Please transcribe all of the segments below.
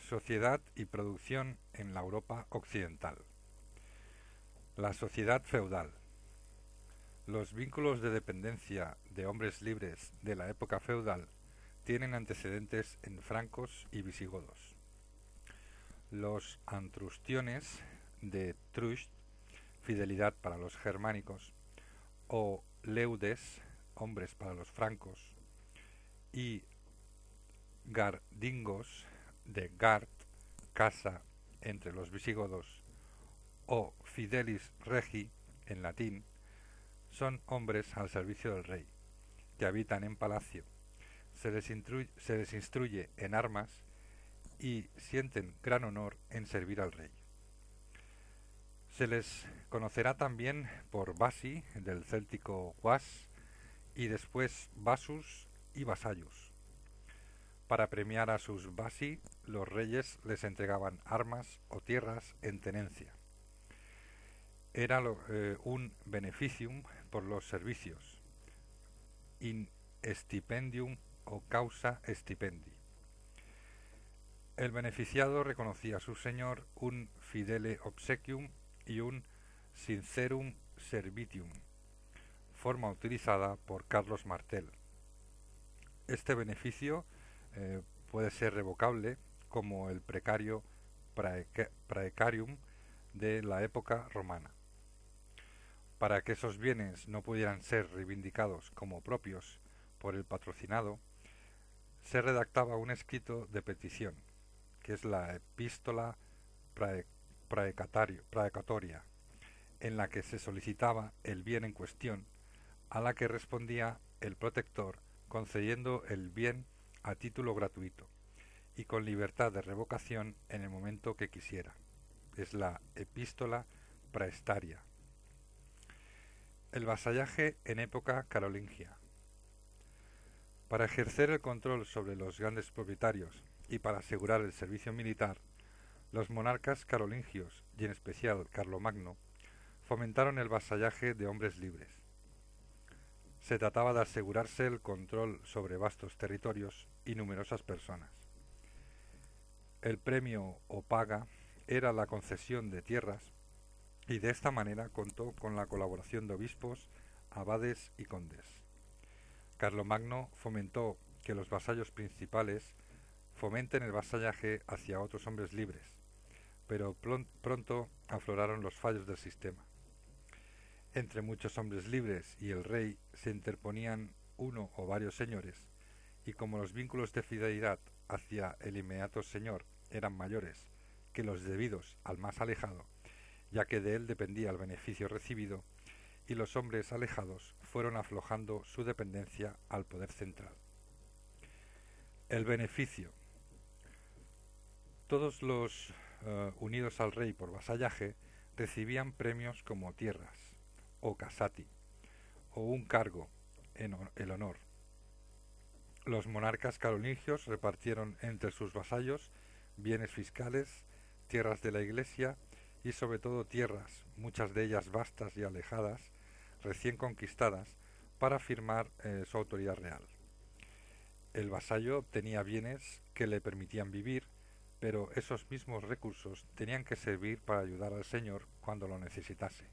Sociedad y producción en la Europa occidental. La sociedad feudal. Los vínculos de dependencia de hombres libres de la época feudal tienen antecedentes en francos y visigodos. Los antrustiones de Trust, fidelidad para los germánicos, o leudes, hombres para los francos, y gardingos de Gard, casa entre los visigodos, o fidelis regi, en latín, son hombres al servicio del rey, que habitan en palacio, se les instruye en armas y sienten gran honor en servir al rey. Se les conocerá también por vasi, del céltico vas, y después vasus y vasallus. Para premiar a sus vasi, los reyes les entregaban armas o tierras en tenencia. Era un beneficium por los servicios, in stipendium o causa stipendi. El beneficiado reconocía a su señor un fidele obsequium y un sincerum servitium, forma utilizada por Carlos Martel. Este beneficio puede ser revocable, como el precario praecarium de la época romana. Para que esos bienes no pudieran ser reivindicados como propios por el patrocinado, se redactaba un escrito de petición, que es la epístola praecatoria, en la que se solicitaba el bien en cuestión, a la que respondía el protector concediendo el bien a título gratuito y con libertad de revocación en el momento que quisiera. Es la epístola praestaria. El vasallaje en época carolingia. Para ejercer el control sobre los grandes propietarios y para asegurar el servicio militar, los monarcas carolingios, y en especial Carlomagno, fomentaron el vasallaje de hombres libres. Se trataba de asegurarse el control sobre vastos territorios y numerosas personas. El premio o paga era la concesión de tierras y de esta manera contó con la colaboración de obispos, abades y condes. Carlomagno fomentó que los vasallos principales fomenten el vasallaje hacia otros hombres libres, pero pronto afloraron los fallos del sistema. Entre muchos hombres libres y el rey se interponían uno o varios señores, y como los vínculos de fidelidad hacia el inmediato señor eran mayores que los debidos al más alejado, ya que de él dependía el beneficio recibido, y los hombres alejados fueron aflojando su dependencia al poder central. El beneficio. Todos los unidos al rey por vasallaje recibían premios como tierras, o casati, o un cargo en el honor. Los monarcas carolingios repartieron entre sus vasallos bienes fiscales, tierras de la iglesia y sobre todo tierras, muchas de ellas vastas y alejadas, recién conquistadas, para afirmar su autoridad real. El vasallo obtenía bienes que le permitían vivir, pero esos mismos recursos tenían que servir para ayudar al señor cuando lo necesitase.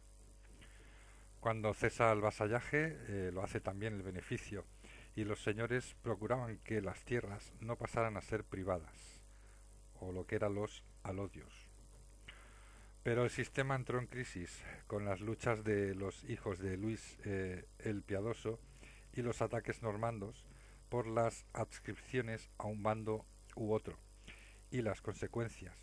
Cuando cesa el vasallaje, lo hace también el beneficio, y los señores procuraban que las tierras no pasaran a ser privadas, o lo que eran los alodios. Pero el sistema entró en crisis con las luchas de los hijos de Luis el Piadoso y los ataques normandos por las adscripciones a un bando u otro, y las consecuencias,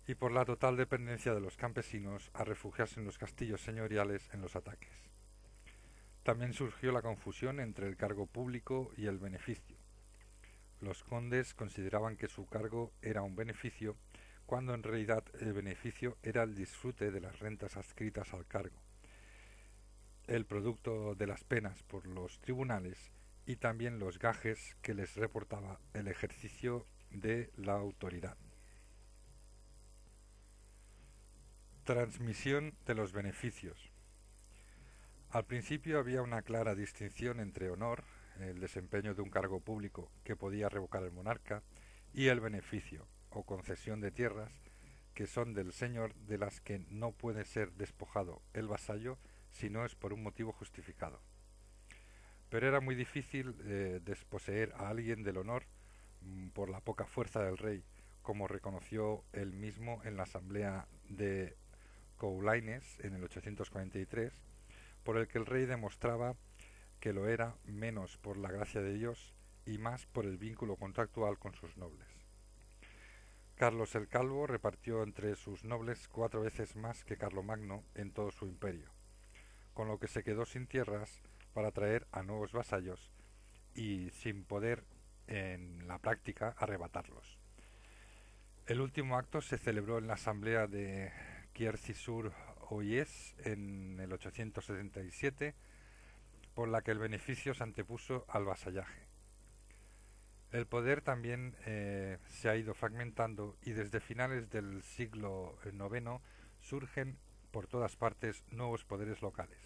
y por la total dependencia de los campesinos a refugiarse en los castillos señoriales en los ataques. También surgió la confusión entre el cargo público y el beneficio. Los condes consideraban que su cargo era un beneficio, cuando en realidad el beneficio era el disfrute de las rentas adscritas al cargo, el producto de las penas por los tribunales y también los gajes que les reportaba el ejercicio de la autoridad. Transmisión de los beneficios. Al principio había una clara distinción entre honor, el desempeño de un cargo público que podía revocar el monarca, y el beneficio, o concesión de tierras que son del señor, de las que no puede ser despojado el vasallo si no es por un motivo justificado. Pero era muy difícil desposeer a alguien del honor por la poca fuerza del rey, como reconoció él mismo en la asamblea de Coulaines en el 843, por el que el rey demostraba que lo era menos por la gracia de Dios y más por el vínculo contractual con sus nobles. Carlos el Calvo repartió entre sus nobles 4 veces más que Carlomagno en todo su imperio, con lo que se quedó sin tierras para traer a nuevos vasallos y sin poder en la práctica arrebatarlos. El último acto se celebró en la asamblea de Quercy-sur-Oyes en el 877, por la que el beneficio se antepuso al vasallaje. El poder también se ha ido fragmentando y desde finales del siglo IX surgen por todas partes nuevos poderes locales.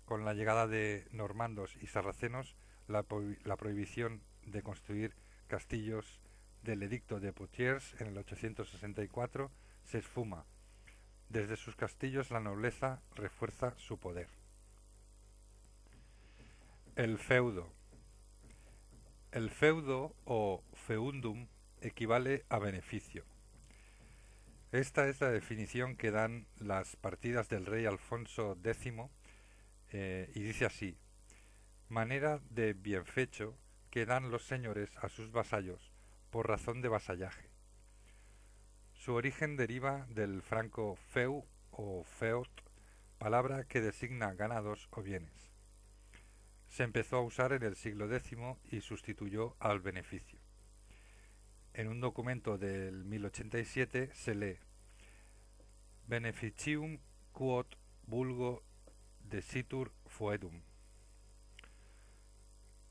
Con la llegada de normandos y sarracenos, la prohibición de construir castillos del edicto de Poitiers en el 864 se esfuma. Desde sus castillos la nobleza refuerza su poder. El feudo. El feudo o feundum equivale a beneficio. Esta es la definición que dan las partidas del rey Alfonso X y dice así: manera de bienfecho que dan los señores a sus vasallos por razón de vasallaje. Su origen deriva del franco feu o feot, palabra que designa ganados o bienes. Se empezó a usar en el siglo X y sustituyó al beneficio. En un documento del 1087 se lee: beneficium quod vulgo desitur foedum.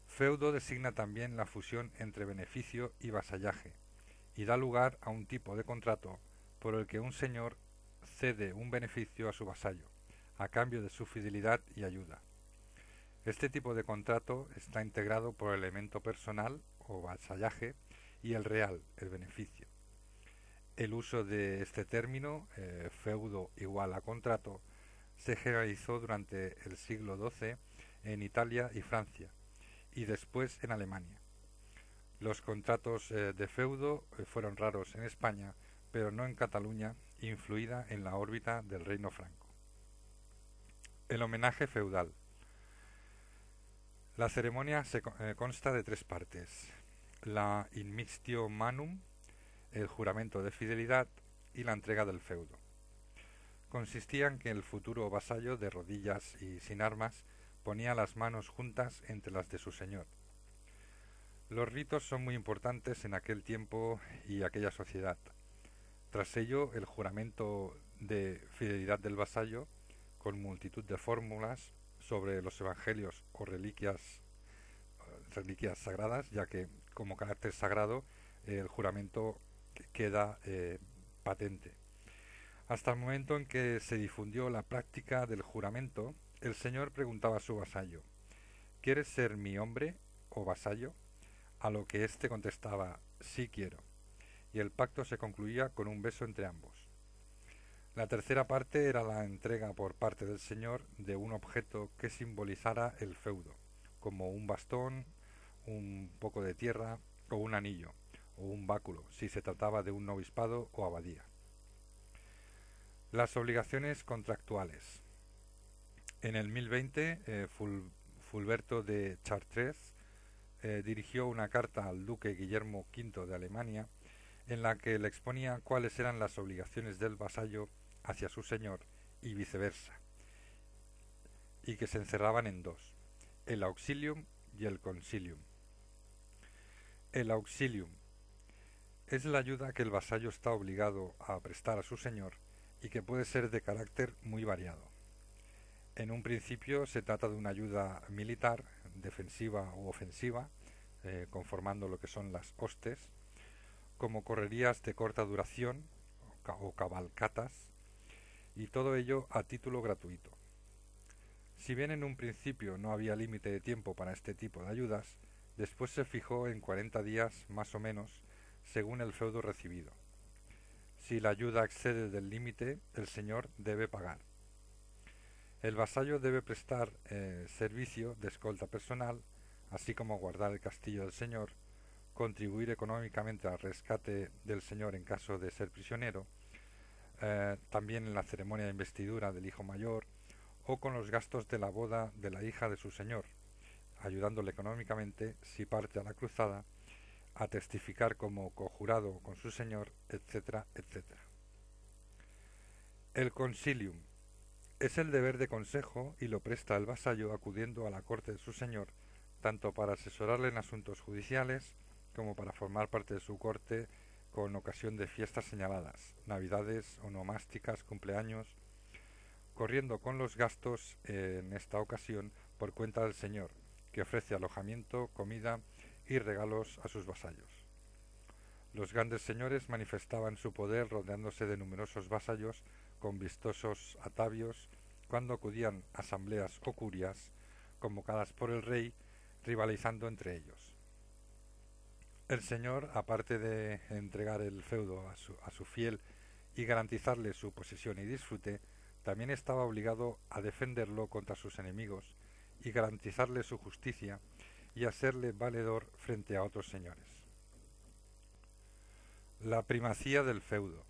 Feudo designa también la fusión entre beneficio y vasallaje y da lugar a un tipo de contrato por el que un señor cede un beneficio a su vasallo a cambio de su fidelidad y ayuda. Este tipo de contrato está integrado por el elemento personal o vasallaje y el real, el beneficio. El uso de este término, feudo igual a contrato, se generalizó durante el siglo XII en Italia y Francia, y después en Alemania. Los contratos de feudo fueron raros en España, pero no en Cataluña, influida en la órbita del reino franco. El homenaje feudal. La ceremonia consta de 3 partes: la inmixtio manum, el juramento de fidelidad, y la entrega del feudo. Consistía en que el futuro vasallo, de rodillas y sin armas, ponía las manos juntas entre las de su señor. Los ritos son muy importantes en aquel tiempo y aquella sociedad. Tras ello, el juramento de fidelidad del vasallo, con multitud de fórmulas sobre los evangelios o reliquias sagradas, ya que como carácter sagrado el juramento queda patente. Hasta el momento en que se difundió la práctica del juramento, el señor preguntaba a su vasallo: ¿quieres ser mi hombre o vasallo? A lo que éste contestaba: sí quiero, y el pacto se concluía con un beso entre ambos. La tercera parte era la entrega por parte del señor de un objeto que simbolizara el feudo, como un bastón, un poco de tierra o un anillo, o un báculo, si se trataba de un obispado o abadía. Las obligaciones contractuales. En el 1020, Fulberto de Chartres dirigió una carta al duque Guillermo V de Alemania en la que le exponía cuáles eran las obligaciones del vasallo hacia su señor y viceversa, y que se encerraban en 2: el auxilium y el consilium. El auxilium es la ayuda que el vasallo está obligado a prestar a su señor y que puede ser de carácter muy variado. En un principio se trata de una ayuda militar, defensiva u ofensiva, conformando lo que son las hostes, como correrías de corta duración o cabalcatas, y todo ello a título gratuito. Si bien en un principio no había límite de tiempo para este tipo de ayudas, después se fijó en 40 días más o menos según el feudo recibido. Si la ayuda excede del límite, el señor debe pagar. El vasallo debe prestar servicio de escolta personal, así como guardar el castillo del señor, contribuir económicamente al rescate del señor en caso de ser prisionero, también en la ceremonia de investidura del hijo mayor, o con los gastos de la boda de la hija de su señor, ayudándole económicamente si parte a la cruzada, a testificar como conjurado con su señor, etcétera, etcétera. El consilium es el deber de consejo y lo presta el vasallo acudiendo a la corte de su señor, tanto para asesorarle en asuntos judiciales como para formar parte de su corte con ocasión de fiestas señaladas, navidades, onomásticas, cumpleaños, corriendo con los gastos en esta ocasión por cuenta del señor, que ofrece alojamiento, comida y regalos a sus vasallos. Los grandes señores manifestaban su poder rodeándose de numerosos vasallos con vistosos atavios cuando acudían a asambleas o curias convocadas por el rey, rivalizando entre ellos. El señor, aparte de entregar el feudo a su fiel y garantizarle su posesión y disfrute, también estaba obligado a defenderlo contra sus enemigos y garantizarle su justicia y a serle valedor frente a otros señores. La primacía del feudo.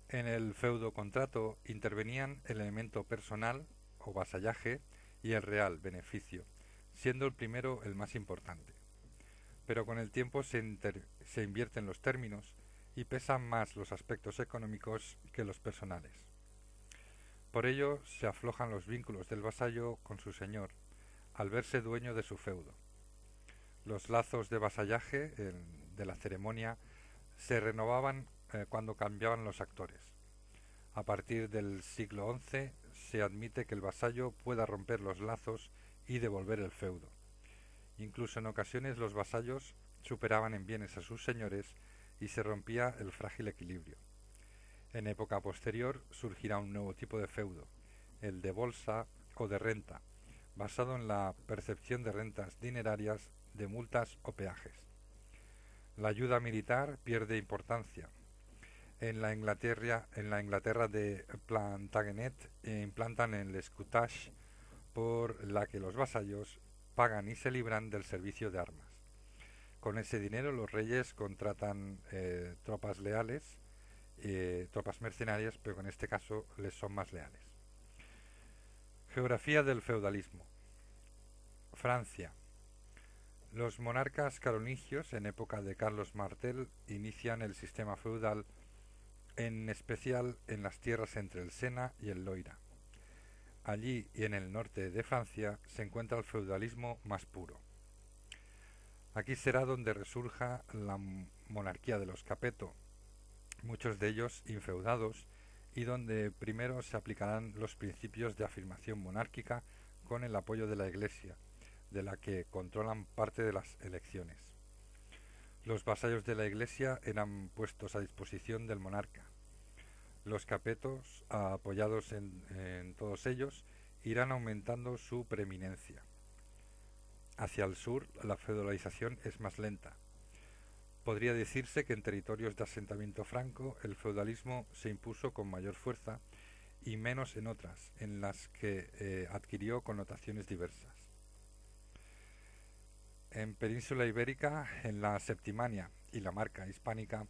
En el feudo contrato intervenían el elemento personal o vasallaje y el real beneficio, siendo el primero el más importante. Pero con el tiempo se invierten los términos y pesan más los aspectos económicos que los personales. Por ello se aflojan los vínculos del vasallo con su señor, al verse dueño de su feudo. Los lazos de vasallaje de la ceremonia se renovaban cuando cambiaban los actores. A partir del siglo XI se admite que el vasallo pueda romper los lazos y devolver el feudo. Incluso en ocasiones los vasallos superaban en bienes a sus señores y se rompía el frágil equilibrio. En época posterior surgirá un nuevo tipo de feudo, el de bolsa o de renta, basado en la percepción de rentas dinerarias, de multas o peajes. La ayuda militar pierde importancia. En la Inglaterra de Plantagenet implantan el escutage, por la que los vasallos pagan y se libran del servicio de armas. Con ese dinero los reyes contratan tropas leales, tropas mercenarias, pero en este caso les son más leales. Geografía del feudalismo. Francia. Los monarcas carolingios en época de Carlos Martel inician el sistema feudal, en especial en las tierras entre el Sena y el Loira. Allí y en el norte de Francia se encuentra el feudalismo más puro. Aquí será donde resurja la monarquía de los Capeto, muchos de ellos infeudados, y donde primero se aplicarán los principios de afirmación monárquica con el apoyo de la Iglesia, de la que controlan parte de las elecciones. Los vasallos de la Iglesia eran puestos a disposición del monarca. Los capetos, apoyados en todos ellos, irán aumentando su preeminencia. Hacia el sur, la feudalización es más lenta. Podría decirse que en territorios de asentamiento franco el feudalismo se impuso con mayor fuerza y menos en otras, en las que adquirió connotaciones diversas. En Península Ibérica, en la Septimania y la Marca hispánica,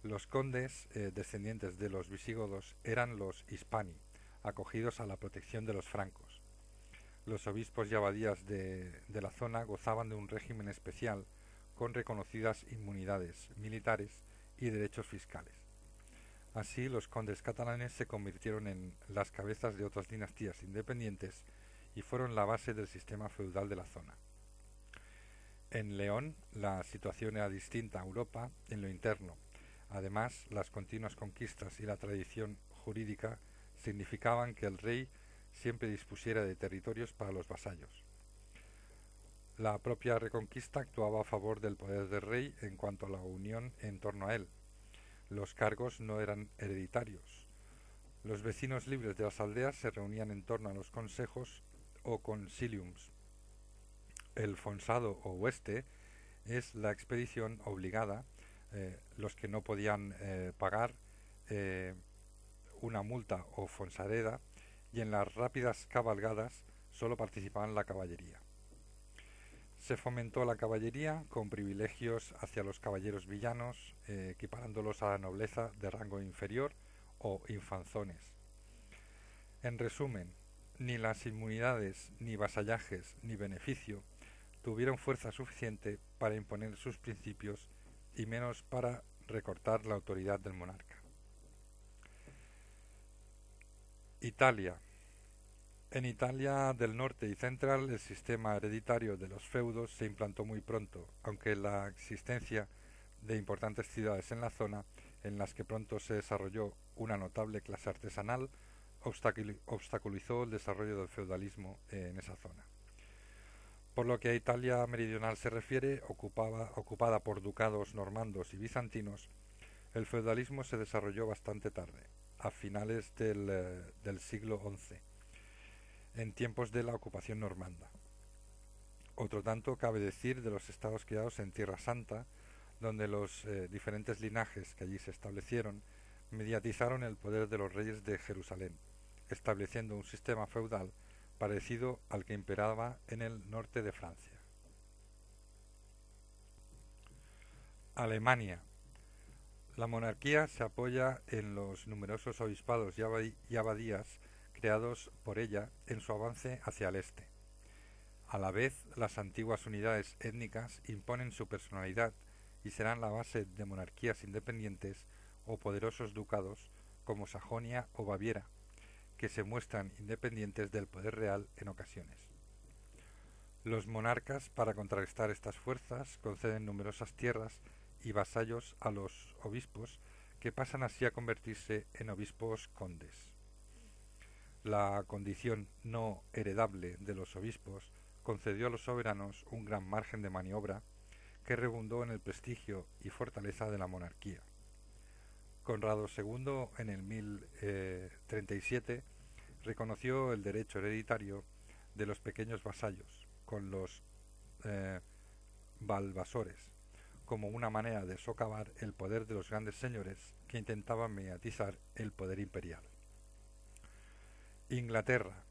los condes, descendientes de los visigodos, eran los hispani, acogidos a la protección de los francos. Los obispos y abadías de la zona gozaban de un régimen especial, con reconocidas inmunidades militares y derechos fiscales. Así, los condes catalanes se convirtieron en las cabezas de otras dinastías independientes y fueron la base del sistema feudal de la zona. En León, la situación era distinta a Europa en lo interno. Además, las continuas conquistas y la tradición jurídica significaban que el rey siempre dispusiera de territorios para los vasallos. La propia Reconquista actuaba a favor del poder del rey en cuanto a la unión en torno a él. Los cargos no eran hereditarios. Los vecinos libres de las aldeas se reunían en torno a los consejos o consiliums. El fonsado o hueste es la expedición obligada los que no podían pagar una multa o fonsareda, y en las rápidas cabalgadas solo participaban la caballería. Se fomentó la caballería con privilegios hacia los caballeros villanos, equiparándolos a la nobleza de rango inferior o infanzones. En resumen, ni las inmunidades, ni vasallajes, ni beneficio tuvieron fuerza suficiente para imponer sus principios y menos para recortar la autoridad del monarca. Italia. En Italia del norte y central el sistema hereditario de los feudos se implantó muy pronto, aunque la existencia de importantes ciudades en la zona, en las que pronto se desarrolló una notable clase artesanal, obstaculizó el desarrollo del feudalismo en esa zona. Por lo que a Italia meridional se refiere, ocupada por ducados normandos y bizantinos, el feudalismo se desarrolló bastante tarde, a finales del siglo XI, en tiempos de la ocupación normanda. Otro tanto cabe decir de los estados creados en Tierra Santa, donde los diferentes linajes que allí se establecieron mediatizaron el poder de los reyes de Jerusalén, estableciendo un sistema feudal parecido al que imperaba en el norte de Francia. Alemania. La monarquía se apoya en los numerosos obispados y abadías creados por ella en su avance hacia el este. A la vez, las antiguas unidades étnicas imponen su personalidad y serán la base de monarquías independientes o poderosos ducados como Sajonia o Baviera, que se muestran independientes del poder real en ocasiones. Los monarcas, para contrarrestar estas fuerzas, conceden numerosas tierras y vasallos a los obispos, que pasan así a convertirse en obispos condes. La condición no heredable de los obispos concedió a los soberanos un gran margen de maniobra que redundó en el prestigio y fortaleza de la monarquía. Conrado II, en el 1037, reconoció el derecho hereditario de los pequeños vasallos, con los valvasores, como una manera de socavar el poder de los grandes señores que intentaban mediatizar el poder imperial. Inglaterra.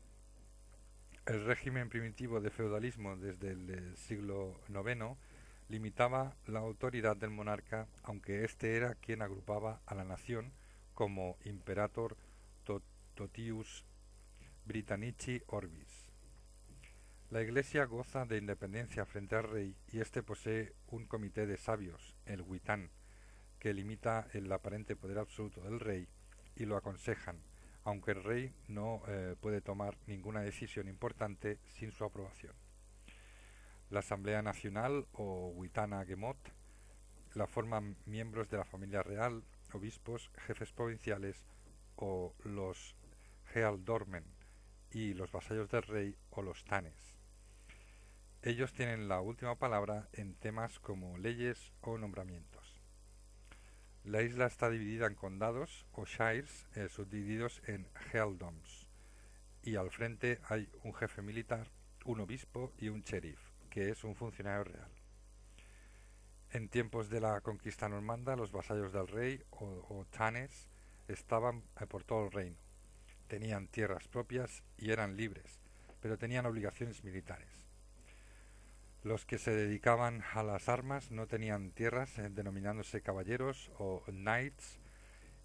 El régimen primitivo de feudalismo desde el siglo IX limitaba la autoridad del monarca, aunque éste era quien agrupaba a la nación como Imperator Totius Britannici Orbis. La Iglesia goza de independencia frente al rey y éste posee un comité de sabios, el Witan, que limita el aparente poder absoluto del rey y lo aconsejan, aunque el rey no puede tomar ninguna decisión importante sin su aprobación. La Asamblea Nacional o Witana Gemot la forman miembros de la familia real, obispos, jefes provinciales o los Healdormen y los vasallos del rey o los Tanes. Ellos tienen la última palabra en temas como leyes o nombramientos. La isla está dividida en condados o shires subdivididos en Healdoms, y al frente hay un jefe militar, un obispo y un sheriff, que es un funcionario real. En tiempos de la conquista normanda, los vasallos del rey o tanes estaban por todo el reino. Tenían tierras propias y eran libres, pero tenían obligaciones militares. Los que se dedicaban a las armas no tenían tierras, denominándose caballeros o knights,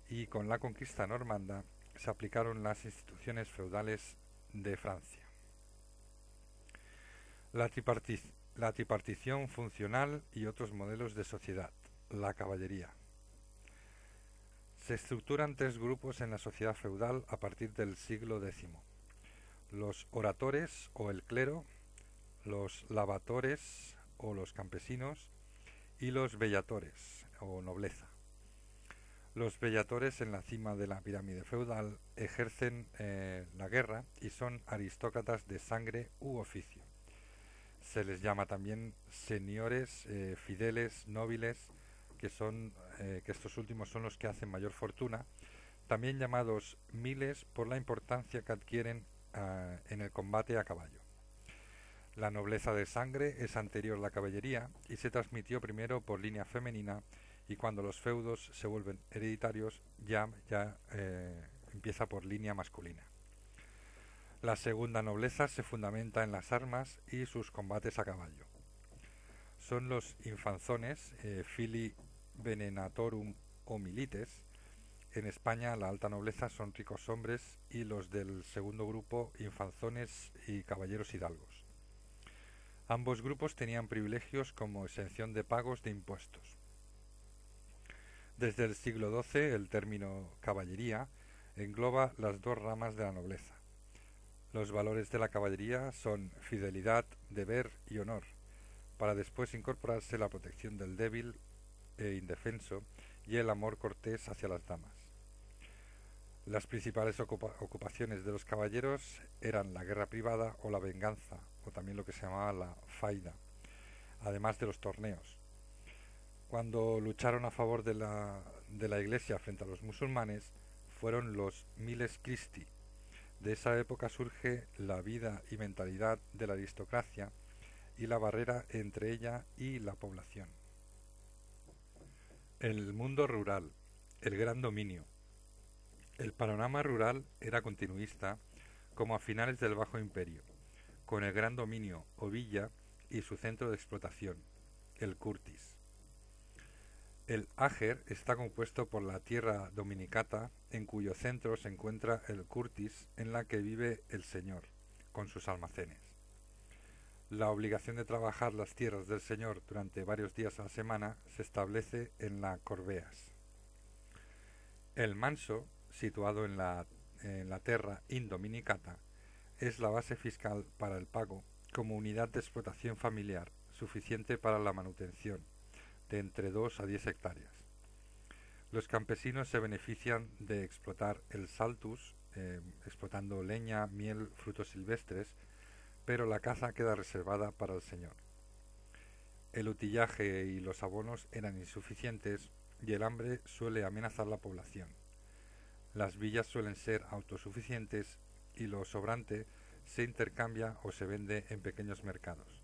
y con la conquista normanda se aplicaron las instituciones feudales de Francia. La tripartición funcional y otros modelos de sociedad. La caballería. Se estructuran tres grupos en la sociedad feudal a partir del siglo X: los oratores o el clero, los lavatores o los campesinos y los bellatores o nobleza. Los bellatores, en la cima de la pirámide feudal, ejercen la guerra y son aristócratas de sangre u oficio. Se les llama también señores, fideles, nobiles, que estos últimos son los que hacen mayor fortuna, también llamados miles por la importancia que adquieren en el combate a caballo. La nobleza de sangre es anterior a la caballería y se transmitió primero por línea femenina y cuando los feudos se vuelven hereditarios ya empieza por línea masculina. La segunda nobleza se fundamenta en las armas y sus combates a caballo. Son los infanzones, fili venenatorum o milites. En España la alta nobleza son ricos hombres y los del segundo grupo infanzones y caballeros hidalgos. Ambos grupos tenían privilegios como exención de pagos de impuestos. Desde el siglo XII el término caballería engloba las dos ramas de la nobleza. Los valores de la caballería son fidelidad, deber y honor, para después incorporarse la protección del débil e indefenso y el amor cortés hacia las damas. Las principales ocupaciones de los caballeros eran la guerra privada o la venganza, o también lo que se llamaba la faida, además de los torneos. Cuando lucharon a favor de la Iglesia frente a los musulmanes, fueron los Miles Christi. De esa época surge la vida y mentalidad de la aristocracia y la barrera entre ella y la población. El mundo rural, el gran dominio. El panorama rural era continuista como a finales del Bajo Imperio, con el gran dominio o villa y su centro de explotación, el Curtis. El Ager está compuesto por la tierra dominicata, en cuyo centro se encuentra el Curtis, en la que vive el señor, con sus almacenes. La obligación de trabajar las tierras del señor durante varios días a la semana se establece en la Corveas. El Manso, situado en la terra indominicata, es la base fiscal para el pago como unidad de explotación familiar suficiente para la manutención, de entre 2 a 10 hectáreas. Los campesinos se benefician de explotar el saltus, explotando leña, miel, frutos silvestres, pero la caza queda reservada para el señor. El utillaje y los abonos eran insuficientes y el hambre suele amenazar la población. Las villas suelen ser autosuficientes y lo sobrante se intercambia o se vende en pequeños mercados.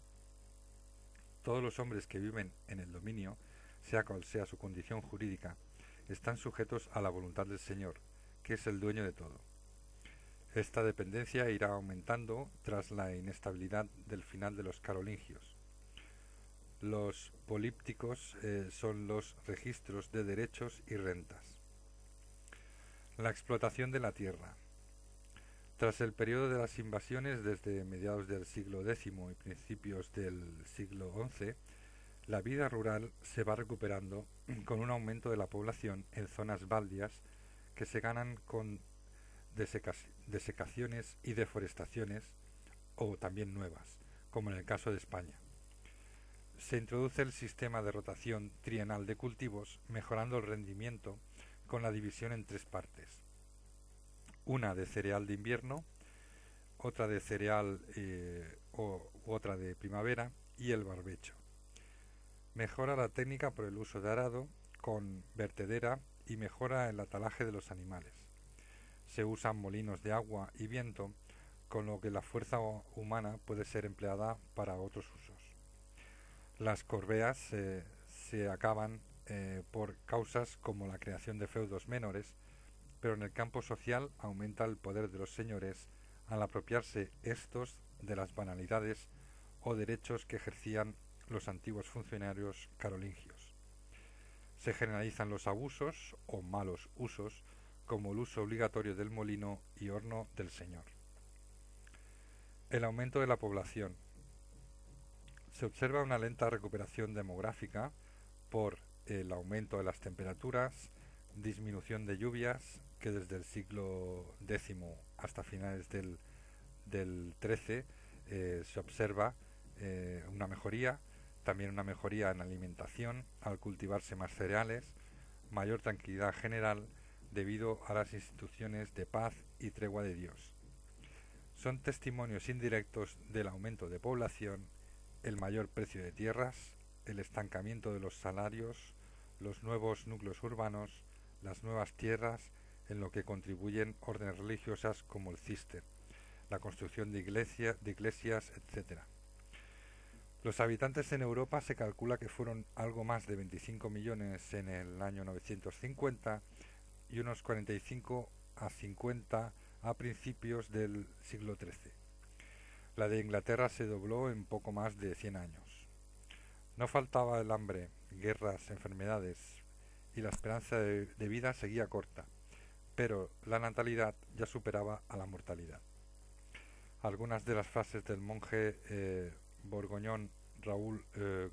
Todos los hombres que viven en el dominio, sea cual sea su condición jurídica, están sujetos a la voluntad del señor, que es el dueño de todo. Esta dependencia irá aumentando tras la inestabilidad del final de los carolingios. Los polípticos son los registros de derechos y rentas. La explotación de la tierra. Tras el periodo de las invasiones desde mediados del siglo X y principios del siglo XI, la vida rural se va recuperando con un aumento de la población en zonas baldias que se ganan con desecaciones y deforestaciones, o también nuevas, como en el caso de España. Se introduce el sistema de rotación trienal de cultivos, mejorando el rendimiento con la división en 3 partes. Una de cereal de invierno, otra de cereal otra de primavera y el barbecho. Mejora la técnica por el uso de arado con vertedera y mejora el atalaje de los animales. Se usan molinos de agua y viento, con lo que la fuerza humana puede ser empleada para otros usos. Las corveas se acaban por causas como la creación de feudos menores, pero en el campo social aumenta el poder de los señores al apropiarse estos de las banalidades o derechos que ejercían los antiguos funcionarios carolingios. Se generalizan los abusos o malos usos, como el uso obligatorio del molino y horno del señor. El aumento de la población. Se observa una lenta recuperación demográfica por el aumento de las temperaturas, disminución de lluvias, que desde el siglo X hasta finales del XIII se observa una mejoría, también una mejoría en alimentación al cultivarse más cereales, mayor tranquilidad general debido a las instituciones de paz y tregua de Dios. Son testimonios indirectos del aumento de población, el mayor precio de tierras, el estancamiento de los salarios, los nuevos núcleos urbanos, las nuevas tierras, en lo que contribuyen órdenes religiosas como el Cister, la construcción de iglesias, etc. Los habitantes en Europa se calcula que fueron algo más de 25 millones en el año 950 y unos 45 a 50 a principios del siglo XIII. La de Inglaterra se dobló en poco más de 100 años. No faltaba el hambre, guerras, enfermedades, y la esperanza de vida seguía corta, pero la natalidad ya superaba a la mortalidad. Algunas de las frases del monje borgoñón Raúl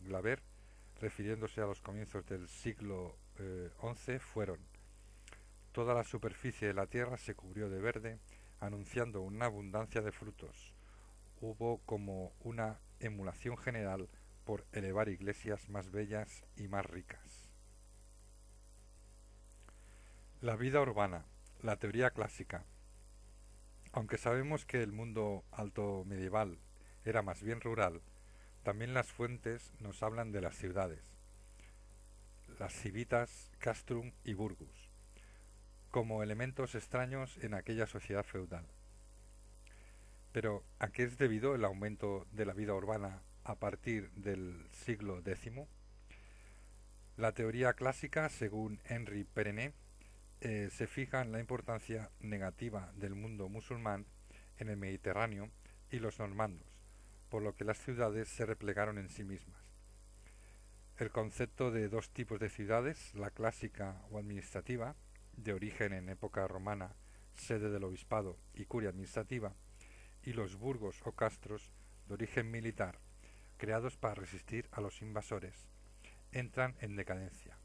Glaber, refiriéndose a los comienzos del siglo XI, fueron: toda la superficie de la tierra se cubrió de verde, anunciando una abundancia de frutos. Hubo como una emulación general por elevar iglesias más bellas y más ricas. La vida urbana, la teoría clásica. Aunque sabemos que el mundo alto medieval era más bien rural, también las fuentes nos hablan de las ciudades, las civitas, castrum y burgus, como elementos extraños en aquella sociedad feudal. Pero, ¿a qué es debido el aumento de la vida urbana a partir del siglo X? La teoría clásica, según Henri Perrennet, se fija en la importancia negativa del mundo musulmán en el Mediterráneo y los normandos, por lo que las ciudades se replegaron en sí mismas. El concepto de dos tipos de ciudades, la clásica o administrativa, de origen en época romana, sede del obispado y curia administrativa, y los burgos o castros, de origen militar, creados para resistir a los invasores, entran en decadencia.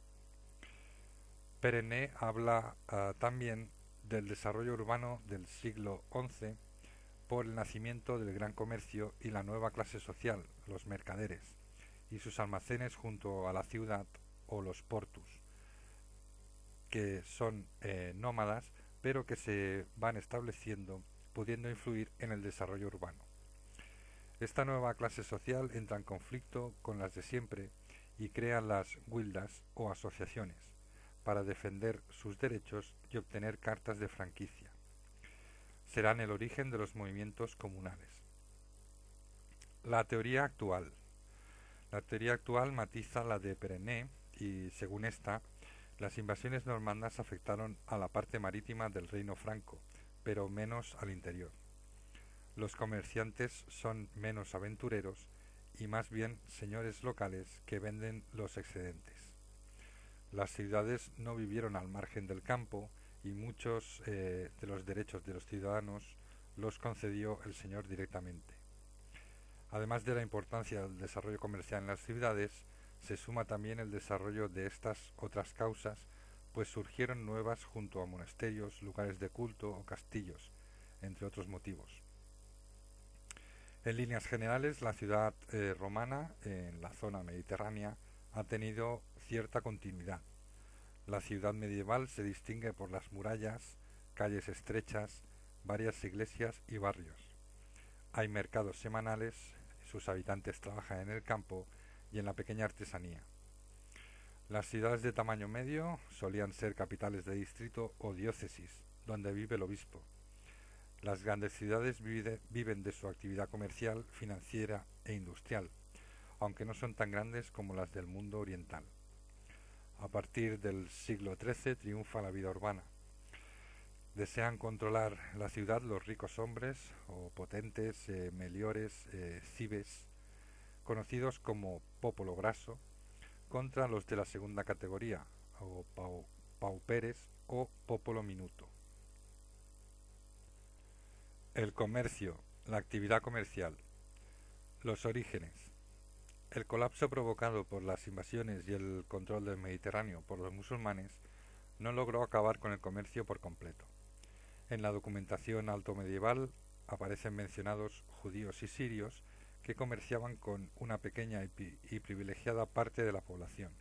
Perrennet habla también del desarrollo urbano del siglo XI por el nacimiento del gran comercio y la nueva clase social, los mercaderes, y sus almacenes junto a la ciudad o los portus, que son nómadas, pero que se van estableciendo, pudiendo influir en el desarrollo urbano. Esta nueva clase social entra en conflicto con las de siempre y crea las guildas o asociaciones para defender sus derechos y obtener cartas de franquicia. Serán el origen de los movimientos comunales. La teoría actual. La teoría actual matiza la de Perrennet y, según esta, las invasiones normandas afectaron a la parte marítima del reino franco, pero menos al interior. Los comerciantes son menos aventureros y más bien señores locales que venden los excedentes. Las ciudades no vivieron al margen del campo y muchos de los derechos de los ciudadanos los concedió el señor directamente. Además de la importancia del desarrollo comercial en las ciudades, se suma también el desarrollo de estas otras causas, pues surgieron nuevas junto a monasterios, lugares de culto o castillos, entre otros motivos. En líneas generales, la ciudad romana, en la zona mediterránea, ha tenido cierta continuidad. La ciudad medieval se distingue por las murallas, calles estrechas, varias iglesias y barrios. Hay mercados semanales, sus habitantes trabajan en el campo y en la pequeña artesanía. Las ciudades de tamaño medio solían ser capitales de distrito o diócesis, donde vive el obispo. Las grandes ciudades viven de su actividad comercial, financiera e industrial, aunque no son tan grandes como las del mundo oriental. A partir del siglo XIII triunfa la vida urbana. Desean controlar la ciudad los ricos hombres o potentes meliores cibes, conocidos como popolo grasso, contra los de la segunda categoría, o pauperes o popolo minuto. El comercio, la actividad comercial. Los orígenes. El colapso provocado por las invasiones y el control del Mediterráneo por los musulmanes no logró acabar con el comercio por completo. En la documentación altomedieval aparecen mencionados judíos y sirios que comerciaban con una pequeña y privilegiada parte de la población.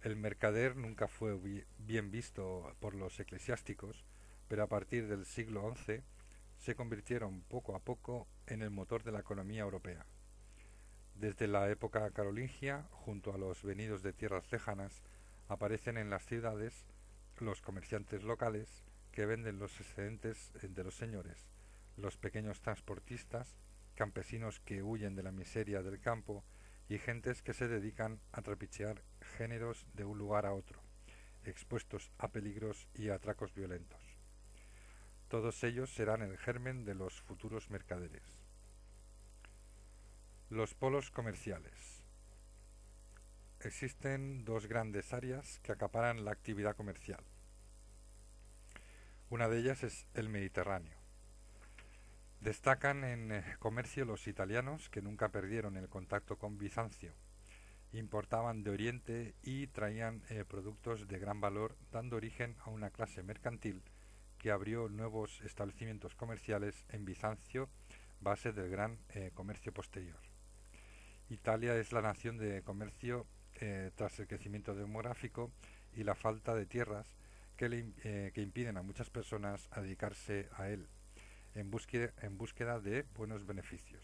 El mercader nunca fue bien visto por los eclesiásticos, pero a partir del siglo XI se convirtieron poco a poco en el motor de la economía europea. Desde la época carolingia, junto a los venidos de tierras lejanas, aparecen en las ciudades los comerciantes locales que venden los excedentes de los señores, los pequeños transportistas campesinos que huyen de la miseria del campo y gentes que se dedican a trapichear géneros de un lugar a otro, expuestos a peligros y atracos violentos. Todos ellos serán el germen de los futuros mercaderes. Los polos comerciales. Existen dos grandes áreas que acaparan la actividad comercial. Una de ellas es el Mediterráneo. Destacan en comercio los italianos, que nunca perdieron el contacto con Bizancio. Importaban de Oriente y traían productos de gran valor, dando origen a una clase mercantil que abrió nuevos establecimientos comerciales en Bizancio, base del gran comercio posterior. Italia es la nación de comercio tras el crecimiento demográfico y la falta de tierras que impiden a muchas personas a dedicarse a él en búsqueda de buenos beneficios.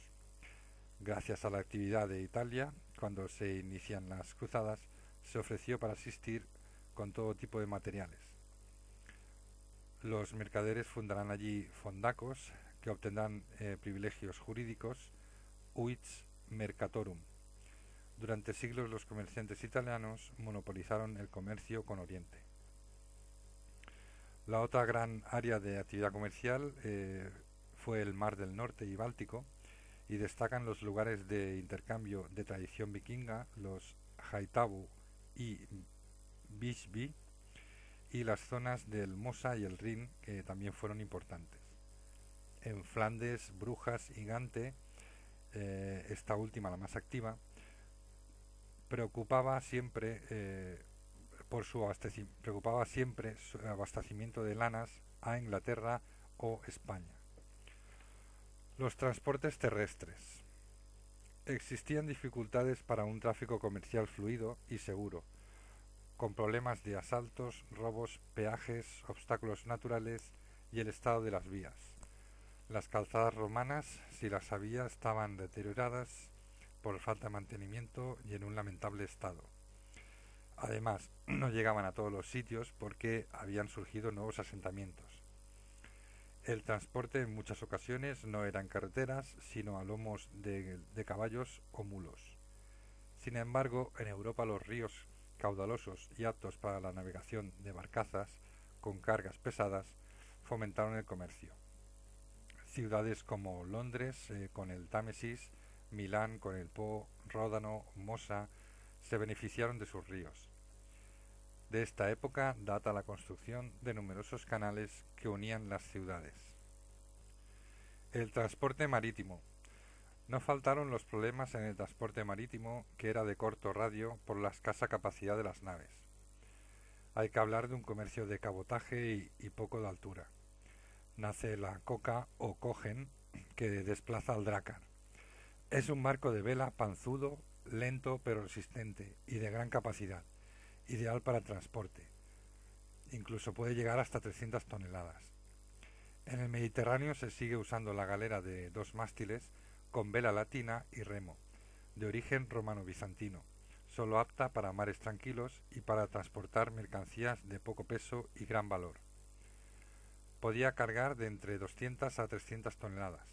Gracias a la actividad de Italia, cuando se inician las cruzadas, se ofreció para asistir con todo tipo de materiales. Los mercaderes fundarán allí fondacos que obtendrán privilegios jurídicos, uits mercatorum. Durante siglos los comerciantes italianos monopolizaron el comercio con Oriente. La otra gran área de actividad comercial fue el Mar del Norte y Báltico, y destacan los lugares de intercambio de tradición vikinga, los Haitabu y Visby, y las zonas del Mosa y el Rin, que también fueron importantes. En Flandes, Brujas y Gante, esta última la más activa, preocupaba siempre su abastecimiento de lanas a Inglaterra o España. Los transportes terrestres. Existían dificultades para un tráfico comercial fluido y seguro, con problemas de asaltos, robos, peajes, obstáculos naturales y el estado de las vías. Las calzadas romanas, si las había, estaban deterioradas por falta de mantenimiento y en un lamentable estado. Además, no llegaban a todos los sitios porque habían surgido nuevos asentamientos. El transporte en muchas ocasiones no era en carreteras, sino a lomos de caballos o mulos. Sin embargo, en Europa los ríos caudalosos y aptos para la navegación de barcazas con cargas pesadas fomentaron el comercio. Ciudades como Londres con el Támesis, Milán con el Po, Ródano, Mosa se beneficiaron de sus ríos. De esta época data la construcción de numerosos canales que unían las ciudades. El transporte marítimo. No faltaron los problemas en el transporte marítimo, que era de corto radio por la escasa capacidad de las naves. Hay que hablar de un comercio de cabotaje y poco de altura. Nace la coca o cogen, que desplaza al drácar. Es un barco de vela panzudo, lento pero resistente y de gran capacidad, ideal para transporte. Incluso puede llegar hasta 300 toneladas. En el Mediterráneo se sigue usando la galera de 2 mástiles con vela latina y remo, de origen romano-bizantino, solo apta para mares tranquilos y para transportar mercancías de poco peso y gran valor. Podía cargar de entre 200 a 300 toneladas.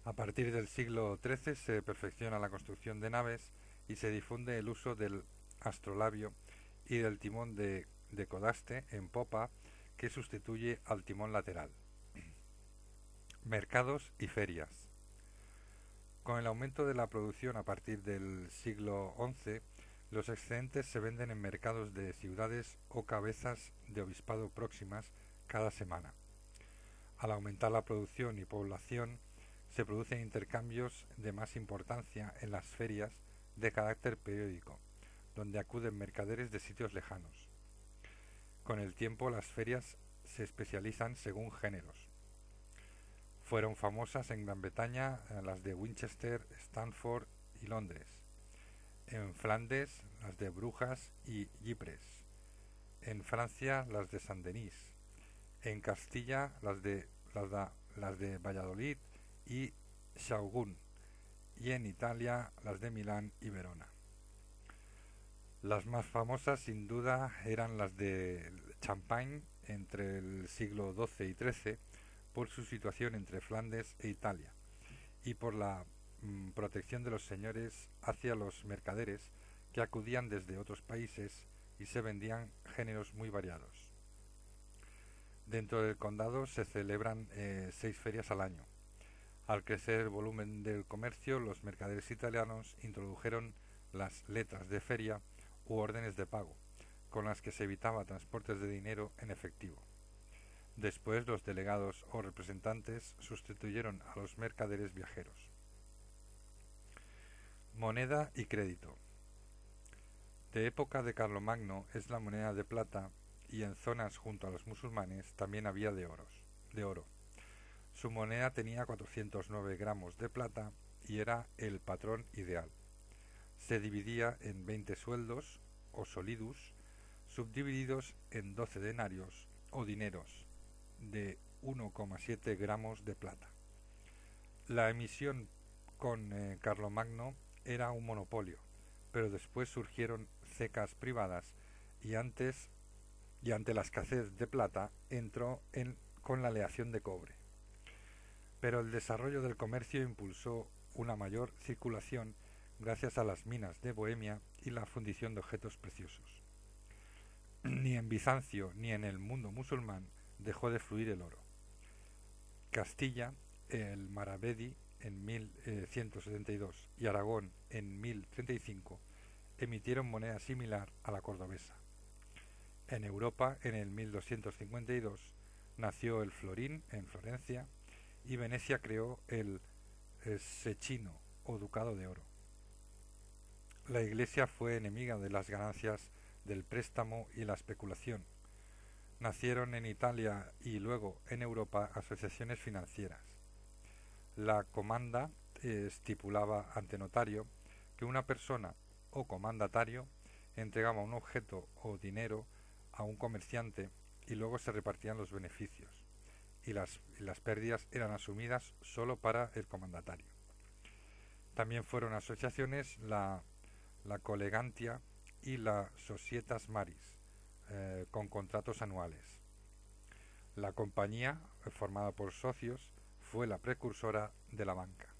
A partir del siglo XIII se perfecciona la construcción de naves y se difunde el uso del astrolabio y del timón de codaste en popa, que sustituye al timón lateral. Mercados y ferias. Con el aumento de la producción a partir del siglo XI, los excedentes se venden en mercados de ciudades o cabezas de obispado próximas cada semana. Al aumentar la producción y población, se producen intercambios de más importancia en las ferias de carácter periódico, donde acuden mercaderes de sitios lejanos. Con el tiempo las ferias se especializan según géneros. Fueron famosas en Gran Bretaña las de Winchester, Stanford y Londres. En Flandes las de Brujas y Ypres. En Francia las de Saint-Denis. En Castilla las de Valladolid y Sahagún. Y en Italia las de Milán y Verona. Las más famosas sin duda eran las de Champagne entre el siglo XII y XIII por su situación entre Flandes e Italia, y por la protección de los señores hacia los mercaderes que acudían desde otros países y se vendían géneros muy variados. Dentro del condado se celebran 6 ferias al año. Al crecer el volumen del comercio, los mercaderes italianos introdujeron las letras de feria u órdenes de pago, con las que se evitaba transportes de dinero en efectivo. Después los delegados o representantes sustituyeron a los mercaderes viajeros. Moneda y crédito. De época de Carlomagno es la moneda de plata y en zonas junto a los musulmanes también había de oro. Su moneda tenía 409 gramos de plata y era el patrón ideal. Se dividía en 20 sueldos o solidus, subdivididos en 12 denarios o dineros de 1,7 gramos de plata. La emisión con Carlomagno era un monopolio, pero después surgieron cecas privadas y ante la escasez de plata entró con la aleación de cobre. Pero el desarrollo del comercio impulsó una mayor circulación gracias a las minas de Bohemia y la fundición de objetos preciosos. Ni en Bizancio ni en el mundo musulmán dejó de fluir el oro. Castilla, el Maravedi en 1172 y Aragón en 1035 emitieron moneda similar a la cordobesa. En Europa, en el 1252, nació el florín en Florencia y Venecia creó el sechino o ducado de oro. La Iglesia fue enemiga de las ganancias del préstamo y la especulación. Nacieron en Italia y luego en Europa asociaciones financieras. La comanda estipulaba ante notario que una persona o comandatario entregaba un objeto o dinero a un comerciante y luego se repartían los beneficios y las pérdidas eran asumidas solo para el comandatario. También fueron asociaciones la Collegantia y la Societas Maris, con contratos anuales. La compañía, formada por socios, fue la precursora de la banca.